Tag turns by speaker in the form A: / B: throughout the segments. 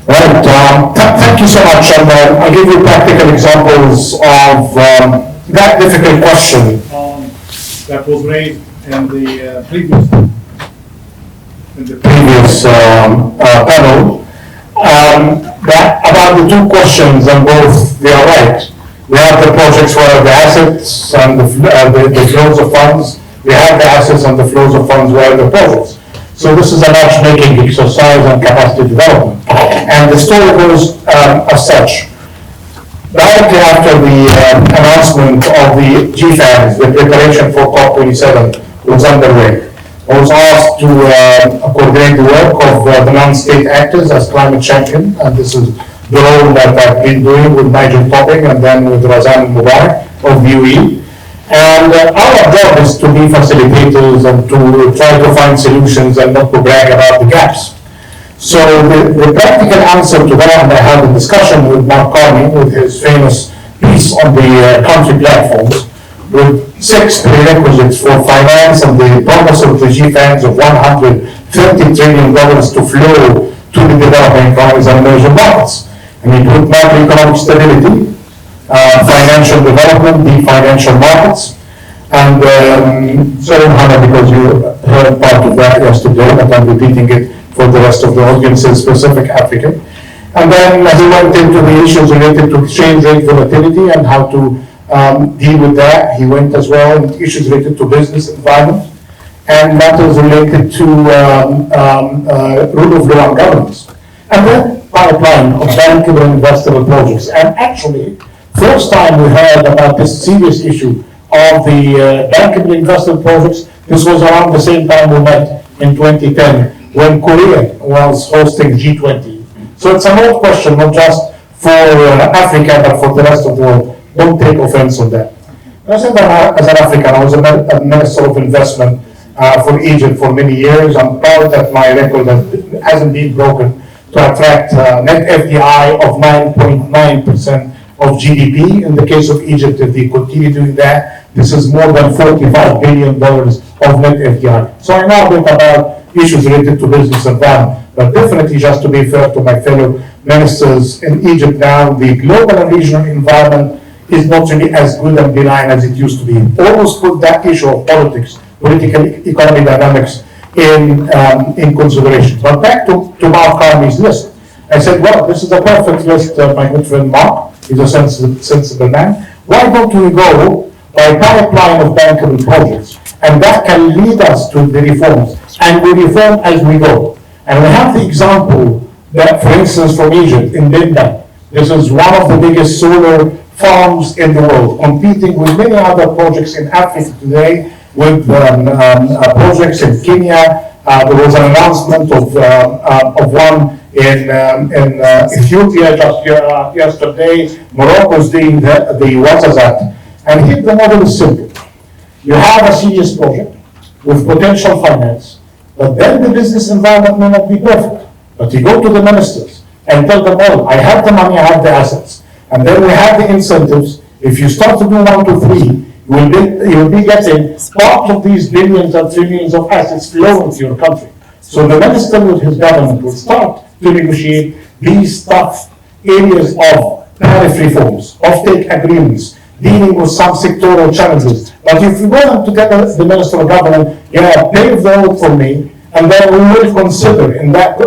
A: Right. Thank you so much. And I'll give you practical examples of that difficult question.
B: That was raised in the previous
A: panel. About the two questions, and both they are right. We have the projects where the assets and the flows of funds. We have the assets and the flows of funds where the projects. So this is a matchmaking exercise and capacity development. And the story goes as such. Directly after the announcement of the GFANs, the preparation for COP27 was underway. I was asked to coordinate the work of the non-state actors as climate champion, and this is the role that I've been doing with Nigel Topping and then with Razan Mubarak of the UAE. And our job is to be facilitators and to try to find solutions and not to brag about the gaps. So the practical answer to that, and I had a discussion with Mark Carney with his famous piece on the country platforms, with 6 prerequisites for finance and the promise of the GFANs of $130 trillion to flow to the developing economies and emerging markets. I mean, with macroeconomic stability, financial development, the financial markets, and sorry, Hannah, because you heard part of that yesterday, but I'm repeating it for the rest of the audience in specific Africa. And then he went into the issues related to exchange rate volatility and how to deal with that. He went as well into issues related to business environment and matters related to rule of law and governance. And then pipeline of bankable and investable projects. And actually, first time we heard about this serious issue of the bankable investable projects, this was around the same time we met in 2010 when Korea was hosting G20. So it's an old question, not just for Africa, but for the rest of the world. Don't take offense on that. As an African, I was a Minister of Investment for Egypt for many years. I'm proud that my record hasn't been broken to attract net FDI of 9.9% of GDP. In the case of Egypt, if they continue doing that, this is more than $45 billion of net FDI. So I know a bit about issues related to business environment, but definitely just to be fair to my fellow ministers in Egypt now, the global and regional environment is not really as good and benign as it used to be. Always put that issue of politics, political economy dynamics in consideration. But back to Mark Carney's list. I said, well, this is a perfect list, my good friend Mark. He's a sensible man. Why don't we go by pipeline of bankable projects? And that can lead us to the reforms. And we reform as we go. And we have the example that, for instance, from Egypt, in Bindan, this is one of the biggest solar farms in the world, competing with many other projects in Africa today, with projects in Kenya. There was an announcement of one in Ethiopia just yesterday. Morocco is doing the Ouattazat. And here the model is simple. You have a serious project with potential finance, but then the business environment may not be perfect. But you go to the ministers and tell them, oh, I have the money, I have the assets. And then we have the incentives. If you start to do 1, 2, 3, you'll be getting part of these billions and trillions of assets flowing to your country. So the minister with his government will start to negotiate these tough areas of tariff reforms, offtake agreements, dealing with some sectoral challenges. But if you go them together, the minister of government, pave the road for me, and then we will consider in that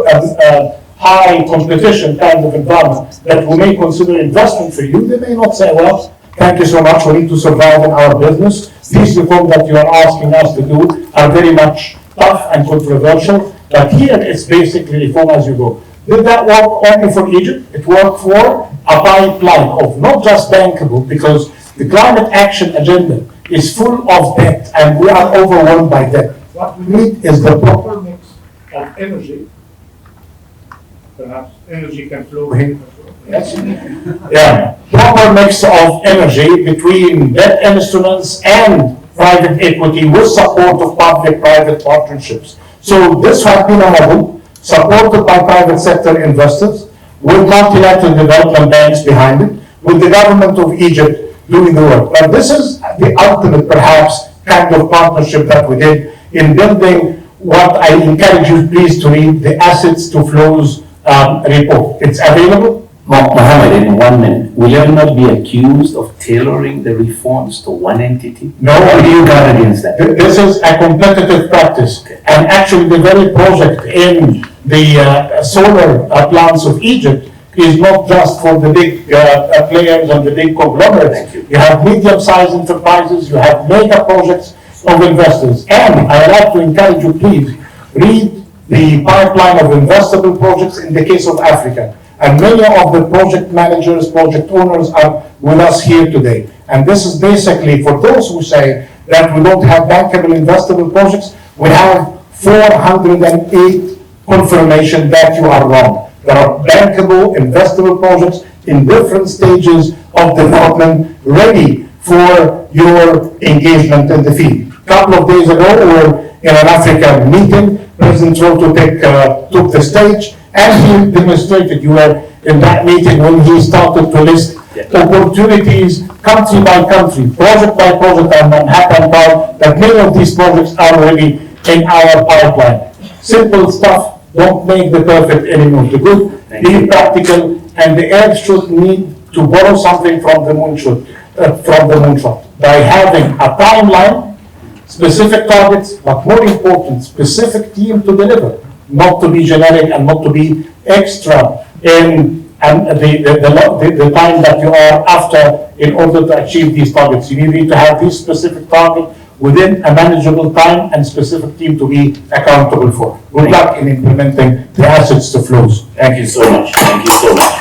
A: high competition kind of environment that we may consider investment for you. They may not say, well, thank you so much, we need to survive in our business. These reforms that you are asking us to do are very much tough and controversial, but here it's basically reform as you go. Did that work only for Egypt? It worked for a pipeline of not just bankable, because the climate action agenda is full of debt and we are overwhelmed by debt. What we need is the proper mix of energy. Perhaps energy can flow here. Yes. Yeah. Proper mix of energy between debt instruments and private equity with support of public-private partnerships. So this has been a model supported by private sector investors with multilateral development banks behind it, with the government of Egypt doing the work. But this is the ultimate, perhaps, kind of partnership that we did in building what I encourage you please to read, the assets to flows report. It's available.
C: Mohammed, in 1 minute, will you not be accused of tailoring the reforms to one entity?
A: No.
C: How do you guard against that?
A: This is a competitive practice. And actually, the very project in the solar plants of Egypt is not just for the big players and the big conglomerates.
C: Thank you.
A: You have medium-sized enterprises, you have mega projects of investors. And I would like to encourage you, please, read the pipeline of investable projects in the case of Africa. And many of the project managers, project owners are with us here today. And this is basically for those who say that we don't have bankable investable projects, we have 408 confirmation that you are wrong. There are bankable investable projects in different stages of development ready for your engagement in the field. A couple of days ago, we were in an African meeting. President Ruto took the stage, and he demonstrated, you were in that meeting when he started to list opportunities country by country, project by project, and Manhattan by that many of these projects are already in our pipeline. Simple stuff, don't make the perfect anymore. The good, be practical, and the Earthshot need to borrow something from the moonshot by having a timeline, specific targets, but more important, specific team to deliver, not to be generic and not to be extra in the time that you are after in order to achieve these targets. You need to have these specific targets within a manageable time and specific team to be accountable for. Good luck in implementing the assets to flows.
C: Thank you so much. Thank you so much.